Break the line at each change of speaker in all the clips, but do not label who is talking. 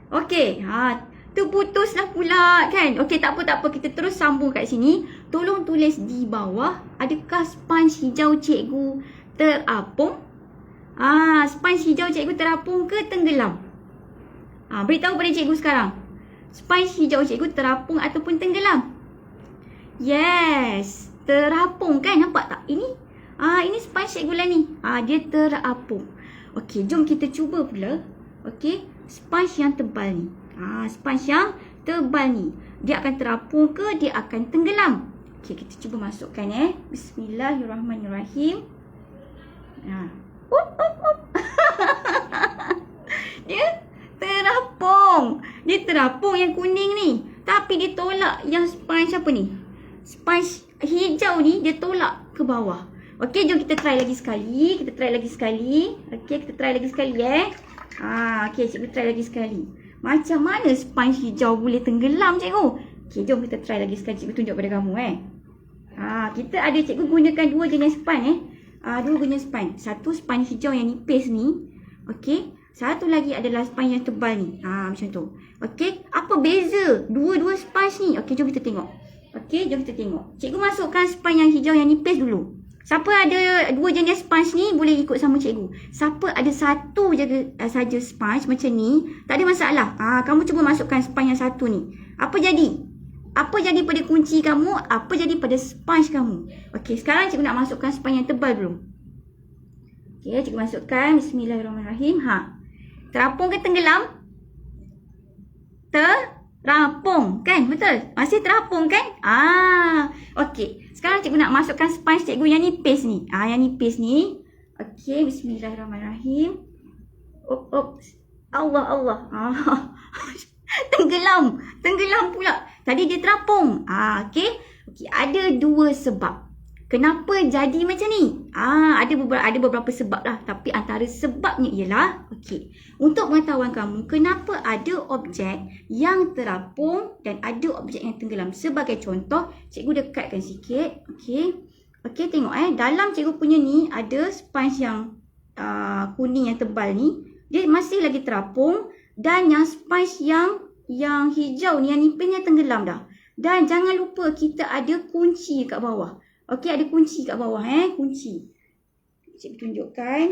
Okey, terputuslah pula kan. Okey, tak apa. Kita terus sambung kat sini. Tolong tulis di bawah, adakah sponge hijau cikgu terapung? Sponge hijau cikgu terapung ke tenggelam? Beritahu pada cikgu sekarang. Sponge hijau cikgu terapung ataupun tenggelam? Yes, terapung kan, nampak tak? Ini sponge cikgu lah ni. Dia terapung. Okey, jom kita cuba pula. Okey, sponge yang tebal ni. Sponge yang tebal ni, dia akan terapung ke dia akan tenggelam? Okey, kita cuba masukkan Bismillahirrahmanirrahim. Dia terapung. Dia terapung yang kuning ni. Tapi dia tolak yang sponge apa ni? Sponge hijau ni dia tolak ke bawah. Okey, jom kita try lagi sekali. Okey, kita try lagi sekali Okey, cikgu try lagi sekali. Macam mana sponge hijau boleh tenggelam, cikgu? Okey, jom kita try lagi sekali. Cikgu tunjuk pada kamu Kita ada, cikgu gunakan dua jenis sponge dua jenis sponge. Satu sponge hijau yang nipis ni. Okey, satu lagi adalah sponge yang tebal ni. Macam tu. Okey, apa beza dua-dua sponge ni? Okey, jom kita tengok. Cikgu masukkan sponge yang hijau yang nipis dulu. Siapa ada dua jenis sponge ni boleh ikut sama cikgu. Siapa ada satu je saja sponge macam ni, tak ada masalah. Kamu cuba masukkan sponge yang satu ni. Apa jadi? Apa jadi pada kunci kamu? Apa jadi pada sponge kamu? Okey, sekarang cikgu nak masukkan sponge yang tebal dulu. Okey, cikgu masukkan. Bismillahirrahmanirrahim. Terapung ke tenggelam? Terapung kan? Betul? Masih terapung kan? Okey. Sekarang cikgu nak masukkan sponge cikgu yang nipis ni. Yang nipis ni. Okey, bismillahirrahmanirrahim. Allah. Tenggelam pula. Tadi dia terapung. Okey, ada dua sebab. Kenapa jadi macam ni? Ada beberapa sebab lah. Tapi antara sebabnya ialah, okey, untuk pengetahuan kamu, kenapa ada objek yang terapung dan ada objek yang tenggelam. Sebagai contoh, cikgu dekatkan sikit. Okey, tengok dalam cikgu punya ni ada sponge yang kuning yang tebal ni. Dia masih lagi terapung. Dan yang sponge yang hijau ni, yang nipisnya tenggelam dah. Dan jangan lupa kita ada kunci kat bawah. Okey, ada kunci kat bawah kunci. Cikgu tunjukkan.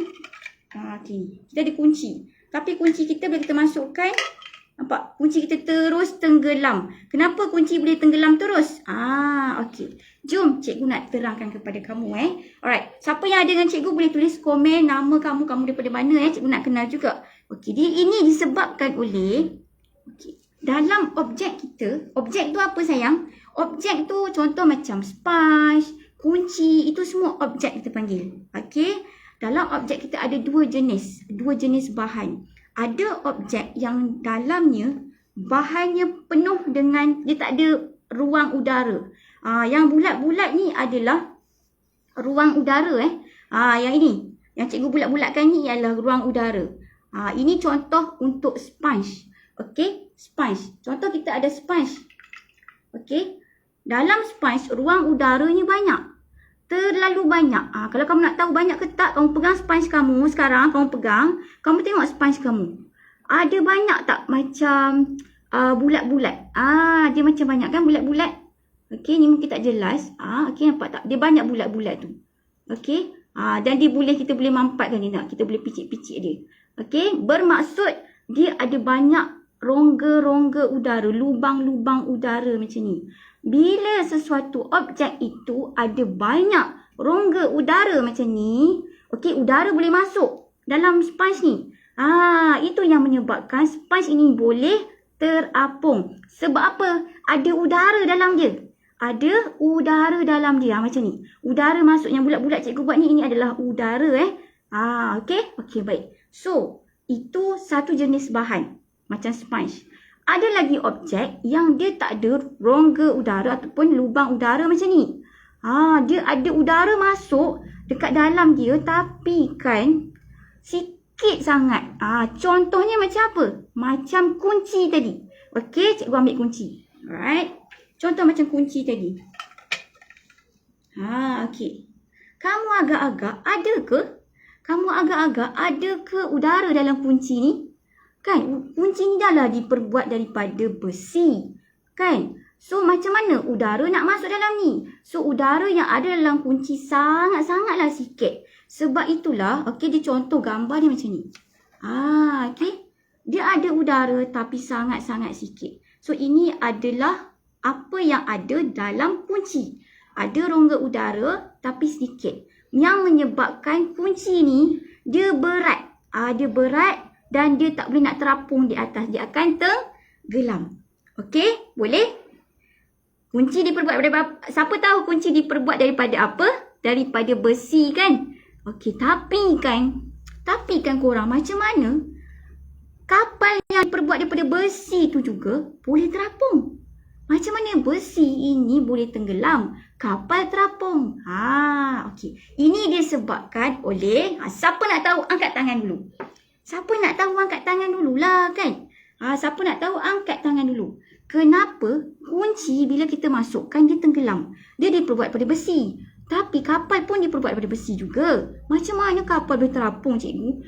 Okey, kita ada kunci. Tapi kunci kita bila kita masukkan, nampak? Kunci kita terus tenggelam. Kenapa kunci boleh tenggelam terus? Okey. Jom cikgu nak terangkan kepada kamu Alright. Siapa yang ada dengan cikgu boleh tulis komen nama kamu daripada mana cikgu nak kenal juga. Okey, ini disebabkan oleh dalam objek kita. Objek tu apa sayang? Objek tu contoh macam sponge, kunci, itu semua objek kita panggil. Okey. Dalam objek kita ada dua jenis bahan. Ada objek yang dalamnya bahannya penuh dengan, dia tak ada ruang udara. Yang bulat-bulat ni adalah ruang udara yang ini, yang cikgu bulat-bulatkan ni ialah ruang udara. Ini contoh untuk sponge. Okey, sponge. Contoh kita ada sponge. Okey. Dalam sponge ruang udaranya banyak. Terlalu banyak. Kalau kamu nak tahu banyak ke tak, kamu pegang sponge kamu sekarang, kamu tengok sponge kamu. Ada banyak tak macam bulat-bulat? Dia macam banyak kan bulat-bulat? Okey, ni mungkin tak jelas. Okey, nampak tak? Dia banyak bulat-bulat tu. Okey. Dan kita boleh mampatkan dia nak. Kita boleh picit-picit dia. Okey, bermaksud dia ada banyak rongga-rongga udara, lubang-lubang udara macam ni. Bila sesuatu objek itu ada banyak rongga udara macam ni, okey, udara boleh masuk dalam sponge ni. Itu yang menyebabkan sponge ini boleh terapung. Sebab apa? Ada udara dalam dia. Macam ni. Udara masuk, yang bulat-bulat cikgu buat ni, ini adalah udara Okey, baik. So, itu satu jenis bahan macam sponge. Ada lagi objek yang dia tak ada rongga udara ataupun lubang udara macam ni. Dia ada udara masuk dekat dalam dia, tapi kan sikit sangat. Contohnya macam apa? Macam kunci tadi. Okey, cikgu ambil kunci. Alright. Contoh macam kunci tadi. Okey. Kamu agak-agak ada ke udara dalam kunci ni? Kan? Kunci ni dah lah diperbuat daripada besi. Kan? So, macam mana udara nak masuk dalam ni? So, udara yang ada dalam kunci sangat-sangatlah sikit. Sebab itulah, okey, dia contoh gambar dia macam ni. Okey. Dia ada udara tapi sangat-sangat sikit. So, ini adalah apa yang ada dalam kunci. Ada rongga udara tapi sedikit. Yang menyebabkan kunci ni, dia berat. Dia berat dan dia tak boleh nak terapung di atas. Dia akan tenggelam. Okey? Boleh? Kunci diperbuat daripada, siapa tahu kunci diperbuat daripada apa? Daripada besi kan? Okey, tapi kan korang macam mana kapal yang diperbuat daripada besi tu juga boleh terapung? Macam mana besi ini boleh tenggelam? Kapal terapung. Okey. Ini disebabkan oleh, siapa nak tahu angkat tangan dulu. Siapa nak tahu angkat tangan dululah kan? Siapa nak tahu angkat tangan dulu. Kenapa kunci bila kita masukkan dia tenggelam? Dia diperbuat daripada besi. Tapi kapal pun diperbuat daripada besi juga. Macam mana kapal boleh terapung, cikgu?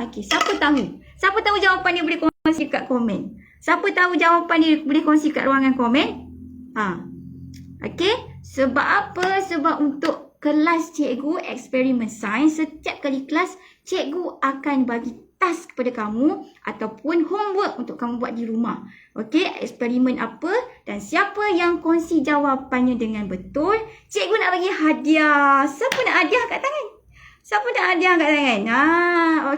Okey. Siapa tahu? Siapa tahu jawapan dia boleh kongsi kat komen. Siapa tahu jawapan dia boleh kongsi kat ruangan komen? Okey. Sebab apa? Sebab untuk kelas cikgu eksperimen sains, setiap kali kelas cikgu akan bagi task kepada kamu ataupun homework untuk kamu buat di rumah. Okey, eksperimen apa dan siapa yang kongsi jawapannya dengan betul, cikgu nak bagi hadiah. Siapa nak hadiah kat tangan? Siapa nak hadiah kat tangan?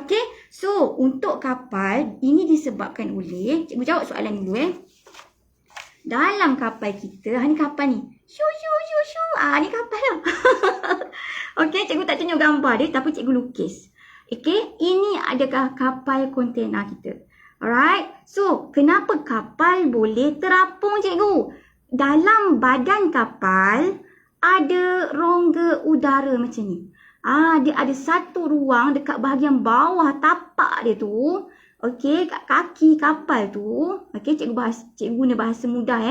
Okey. So, untuk kapal, ini disebabkan oleh, cikgu jawab soalan dulu Dalam kapal kita, ni kapal ni. Ni kapal lah. Okey, cikgu tak tunjuk gambar dia tapi cikgu lukis. Okey, ini adakah kapal kontena kita. Alright. So, kenapa kapal boleh terapung, cikgu? Dalam badan kapal ada rongga udara macam ni. Dia ada satu ruang dekat bahagian bawah tapak dia tu. Okey, kat kaki kapal tu. Okey, cikgu guna bahasa mudah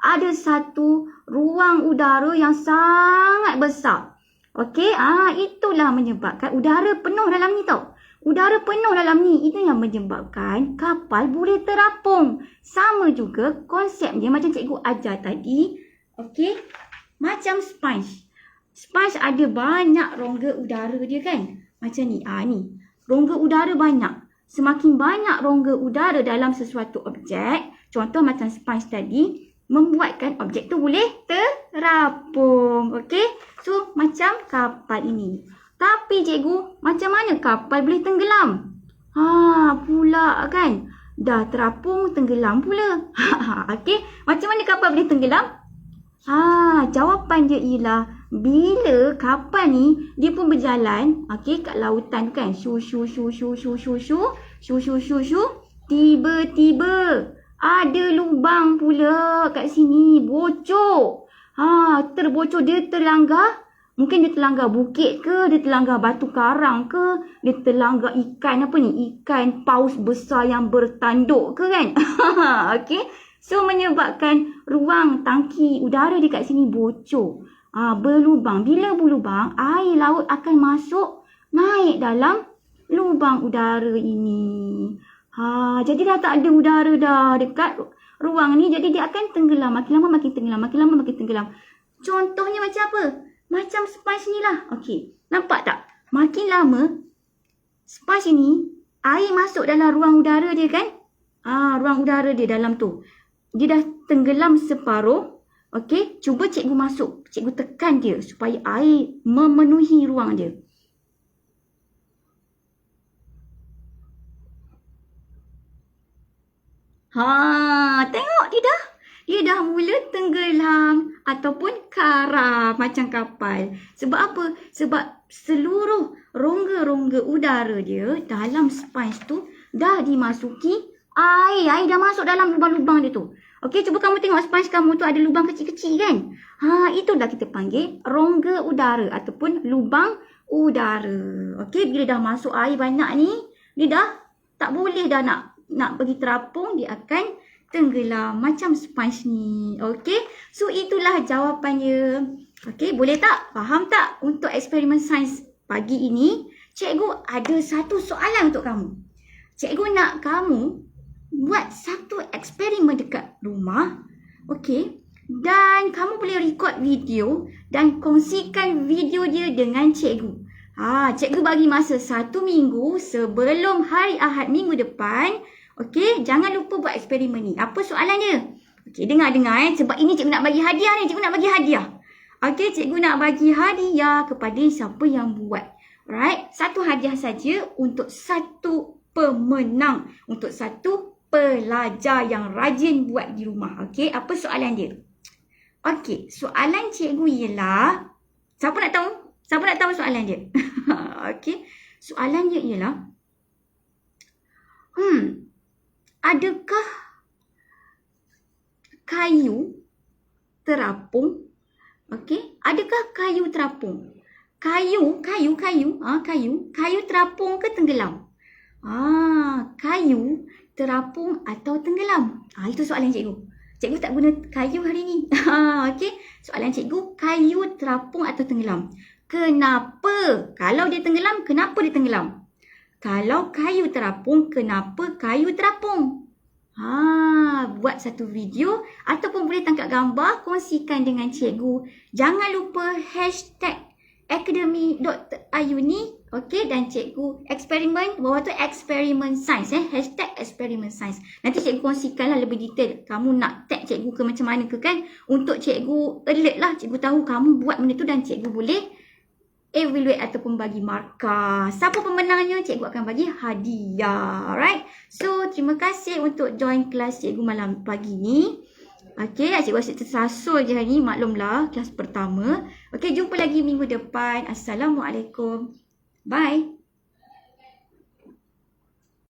Ada satu ruang udara yang sangat besar. Okey, itulah menyebabkan udara penuh dalam ni tau. Udara penuh dalam ni, itu yang menyebabkan kapal boleh terapung. Sama juga konsep dia macam cikgu ajar tadi. Okey, macam sponge. Sponge ada banyak rongga udara dia kan. Macam ni, ni. Rongga udara banyak. Semakin banyak rongga udara dalam sesuatu objek, contoh macam sponge tadi, membuatkan objek tu boleh terapung. Okey? So, macam kapal ini. Tapi cikgu, macam mana kapal boleh tenggelam? Pula kan. Dah terapung, tenggelam pula. Okey? Macam mana kapal boleh tenggelam? Jawapan dia ialah bila kapal ni dia pun berjalan, okey, kat lautan kan. Tiba-tiba ada lubang pula kat sini, bocor. Terbocor, dia terlanggar. Mungkin dia terlanggar bukit ke, dia terlanggar batu karang ke, dia terlanggar ikan apa ni? Ikan paus besar yang bertanduk ke kan? Okey. So menyebabkan ruang tangki udara dekat sini bocor. Berlubang. Bila berlubang, air laut akan masuk naik dalam lubang udara ini. Jadi dah tak ada udara dah dekat ruang ni. Jadi dia akan tenggelam. Makin lama makin tenggelam. Makin lama makin tenggelam. Contohnya macam apa? Macam sponge ni lah. Okey. Nampak tak? Makin lama, sponge ni, air masuk dalam ruang udara dia kan? Ruang udara dia dalam tu. Dia dah tenggelam separuh. Okey, cuba cikgu masuk. Cikgu tekan dia supaya air memenuhi ruang dia. Tengok dia dah mula tenggelam ataupun karam macam kapal. Sebab apa? Sebab seluruh rongga-rongga udara dia dalam sponge tu dah dimasuki air. Air dah masuk dalam lubang-lubang dia tu. Okey, cuba kamu tengok sponge kamu tu ada lubang kecil-kecil kan? Itulah kita panggil rongga udara ataupun lubang udara. Okey, bila dah masuk air banyak ni, dia dah tak boleh dah nak pergi terapung, dia akan tenggelam macam sponge ni. Okey, so itulah jawapannya. Okey, boleh tak? Faham tak? Untuk eksperimen sains pagi ini, cikgu ada satu soalan untuk kamu. cikgu nak kamu buat satu eksperimen dekat rumah. Okey. Dan kamu boleh record video dan kongsikan video dia dengan cikgu. Cikgu bagi masa 1 minggu sebelum hari Ahad minggu depan. Okey, jangan lupa buat eksperimen ni. Apa soalan dia? Okey, dengar sebab ini cikgu nak bagi hadiah ni, cikgu nak bagi hadiah. Okey, cikgu nak bagi hadiah kepada siapa yang buat. Alright, satu hadiah saja untuk satu pemenang, untuk satu pelajar yang rajin buat di rumah. Okey, apa soalan dia? Okey, soalan cikgu ialah, siapa nak tahu? Siapa nak tahu soalan dia? Okey, soalan dia ialah, adakah kayu terapung? Okey, adakah kayu terapung? Kayu terapung ke tenggelam? Kayu terapung atau tenggelam? Itu soalan cikgu. Cikgu tak guna kayu hari ni. Okey, soalan cikgu, kayu terapung atau tenggelam? Kenapa? Kalau dia tenggelam, kenapa dia tenggelam? Kalau kayu terapung, kenapa kayu terapung? Buat satu video ataupun boleh tangkap gambar, kongsikan dengan cikgu. Jangan lupa hashtag academy.ayuni. Okey, dan cikgu eksperimen, bawah tu eksperimen sains, hashtag eksperimen sains. Nanti cikgu kongsikanlah lebih detail. Kamu nak tag cikgu ke macam mana ke kan? Untuk cikgu alert lah, cikgu tahu kamu buat benda tu dan cikgu boleh evaluate ataupun bagi markah. Siapa pemenangnya, cikgu akan bagi hadiah. Alright, so terima kasih untuk join kelas cikgu malam pagi ni. Okey, cikgu asyik tersasul je hari ni, maklumlah kelas pertama. Okey, jumpa lagi minggu depan. Assalamualaikum. Bye.